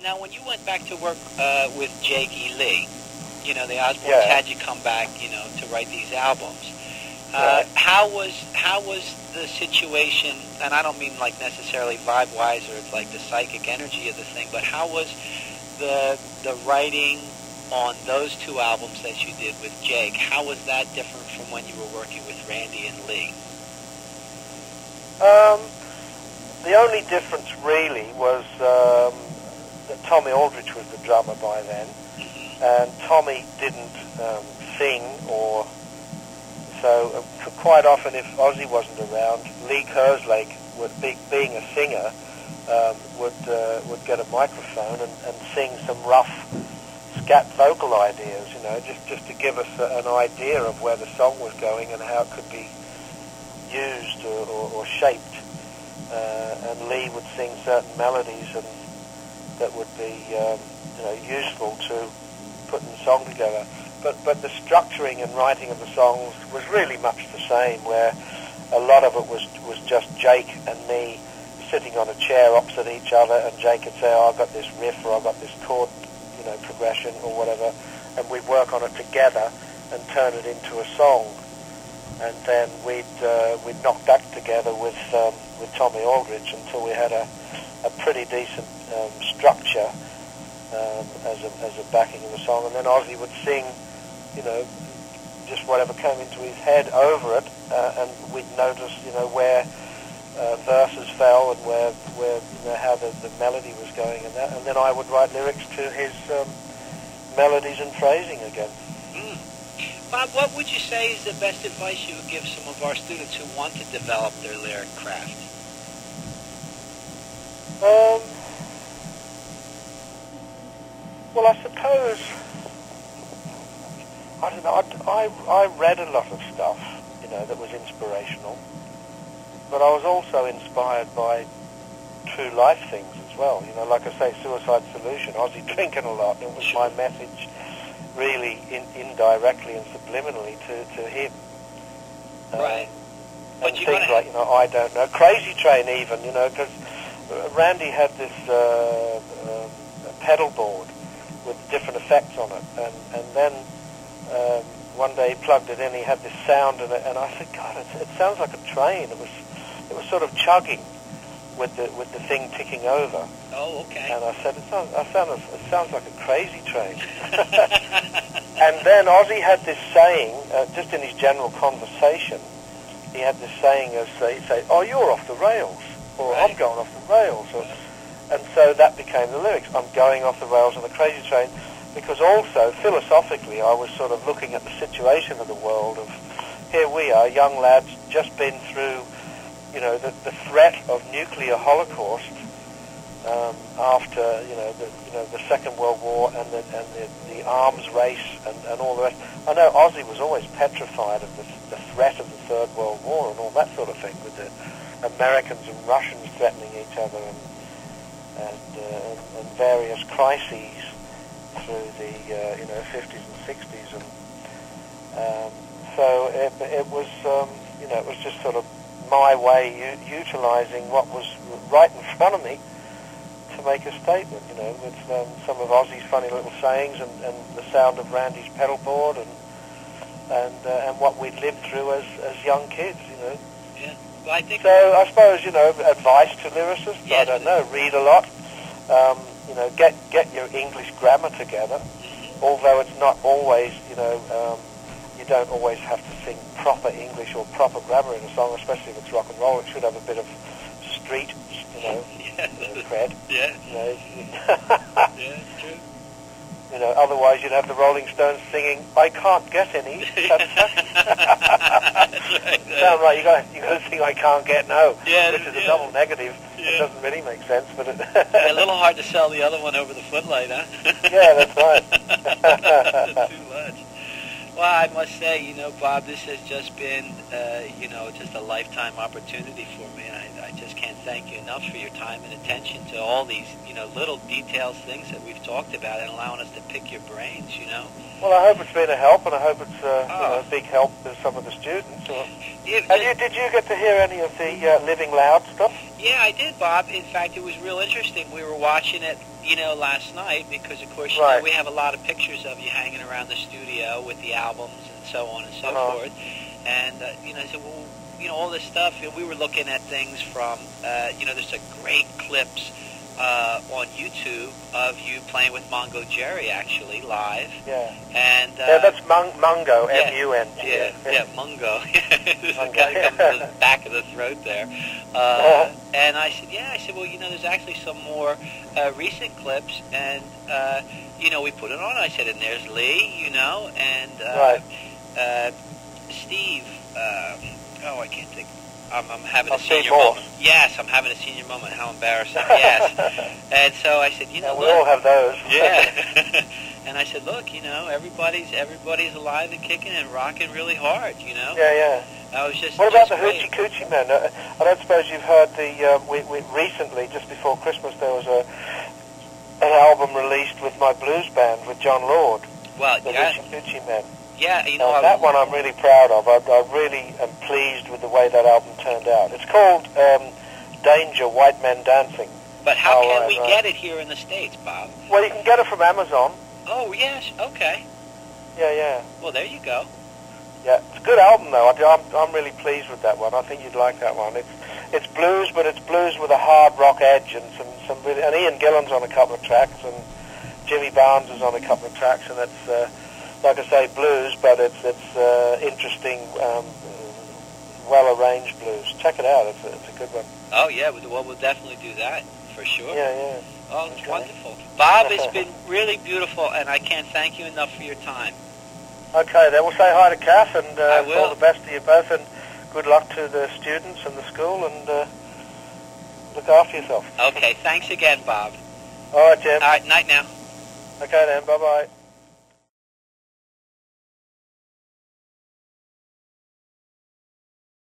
Now, when you went back to work with Jake E. Lee, you know, the Osbournes had you come back, you know, to write these albums. How was the situation, and I don't mean like necessarily vibe-wise or like the psychic energy of the thing, but how was the writing on those two albums that you did with Jake? How was that different from when you were working with Randy and Lee? The only difference really was that Tommy Aldridge was the drummer by then, and Tommy didn't sing, or so quite often if Ozzy wasn't around, Lee Kerslake, being a singer, would get a microphone and sing some rough scat vocal ideas, you know, just to give us an idea of where the song was going and how it could be used or shaped. And Lee would sing certain melodies and that would be useful to putting the song together. But the structuring and writing of the songs was really much the same, where a lot of it was just Jake and me sitting on a chair opposite each other, and Jake would say, oh, I've got this riff, or I've got this chord, you know, progression or whatever, and we'd work on it together and turn it into a song. And then we'd knock that together with Tommy Aldridge until we had a pretty decent structure as a backing of the song. And then Ozzy would sing, you know, just whatever came into his head over it, and we'd notice, you know, where verses fell and where you know, how the melody was going and that. And then I would write lyrics to his melodies and phrasing again. Bob, what would you say is the best advice you would give some of our students who want to develop their lyric craft? Well, I suppose, I don't know, I read a lot of stuff, you know, that was inspirational, but I was also inspired by true life things as well, you know, like I say, Suicide Solution, Ozzy drinking a lot, it was my message really indirectly and subliminally to him. Right. And things like, you know, I don't know, Crazy Train even, you know, because Randy had this pedal board with different effects on it, and then one day he plugged it in, he had this sound in it, and I said, God, it sounds like a train. It was sort of chugging with the thing ticking over. Oh, okay. And I said, it sounds like a crazy train. And then Ozzy had this saying, just in his general conversation, he had this saying as he'd say, oh, you're off the rails, or right. I'm going off the rails, or, and so that became the lyrics. I'm going off the rails on a crazy train, because also philosophically I was sort of looking at the situation of the world of, here we are, young lads, just been through, you know, the threat of nuclear holocaust after, you know, the Second World War and the arms race and all the rest. I know Ozzy was always petrified of the threat of the Third World War and all that sort of thing, with the Americans and Russians threatening each other and various crises through the 50s and 60s, and so it was it was just sort of my way utilising what was right in front of me to make a statement, you know, with some of Ozzy's funny little sayings and the sound of Randy's pedal board and what we'd lived through as young kids, you know. Yeah. Well, I think so I suppose, you know, advice to lyricists, yes, I don't know, read a lot, you know, get your English grammar together, although it's not always, you know, you don't always have to sing proper English or proper grammar in a song, especially if it's rock and roll. It should have a bit of street, you know, cred. Yeah. You know. Yeah, it's true. You know, otherwise you'd have the Rolling Stones singing, I can't get any satisfaction. That's right. Sound right, you got to sing I can't get no, yeah, which is a double negative. Yeah. It doesn't really make sense, but a little hard to sell the other one over the footlight, huh? Yeah, that's right. That's too much. Well, I must say, you know, Bob, this has just been, you know, just a lifetime opportunity for me. I just can't thank you enough for your time and attention to all these, you know, little details, things that we've talked about, and allowing us to pick your brains, you know. Well, I hope it's been a help, and I hope it's you know, a big help to some of the students. Did you get to hear any of the Living Loud stuff? Yeah, I did, Bob. In fact, it was real interesting. We were watching it you know, last night because, of course, you know, we have a lot of pictures of you hanging around the studio with the albums and so on and so forth. And, you know, I said, well, you know, all this stuff, you know, we were looking at things from, you know, there's a great clips on YouTube of you playing with Mongo Jerry, actually, live. Yeah. And, yeah, that's Mungo, M-U-N-G. Yeah, Mungo. This kind of comes to the back of the throat there. And I said, well, you know, there's actually some more recent clips, and, you know, we put it on. I said, and there's Lee, you know, and Steve, I can't think. I'm having a senior moment. Yes, I'm having a senior moment. How embarrassing. Yes. And so I said, you know, we all have those. Yeah. And I said, look, you know, everybody's alive and kicking and rocking really hard, you know. Yeah. I was just. What about the Hoochie Coochie Men? I don't suppose you've heard we recently, just before Christmas, there was an album released with my blues band with John Lord. Well, the Hoochie Coochie Men. Yeah, you know, that one I'm really proud of. I really am pleased with the way that album turned out. It's called Danger, White Men Dancing. But how can we get it here in the States, Bob? Well, you can get it from Amazon. Oh, yes, okay. Yeah. Well, there you go. Yeah, it's a good album, though. I'm really pleased with that one. I think you'd like that one. It's blues, but it's blues with a hard rock edge, and some really, and Ian Gillan's on a couple of tracks, and Jimmy Barnes is on a couple of tracks, and it's like I say, blues, but it's interesting, well-arranged blues. Check it out. It's a good one. Oh, yeah. Well, we'll definitely do that, for sure. Yeah. Oh, it's wonderful. Bob, it's been really beautiful, and I can't thank you enough for your time. Okay, then we'll say hi to Kath, and I will. All the best to you both, and good luck to the students and the school, and look after yourself. Okay, thanks again, Bob. All right, Jim. All right, night now. Okay, then. Bye-bye.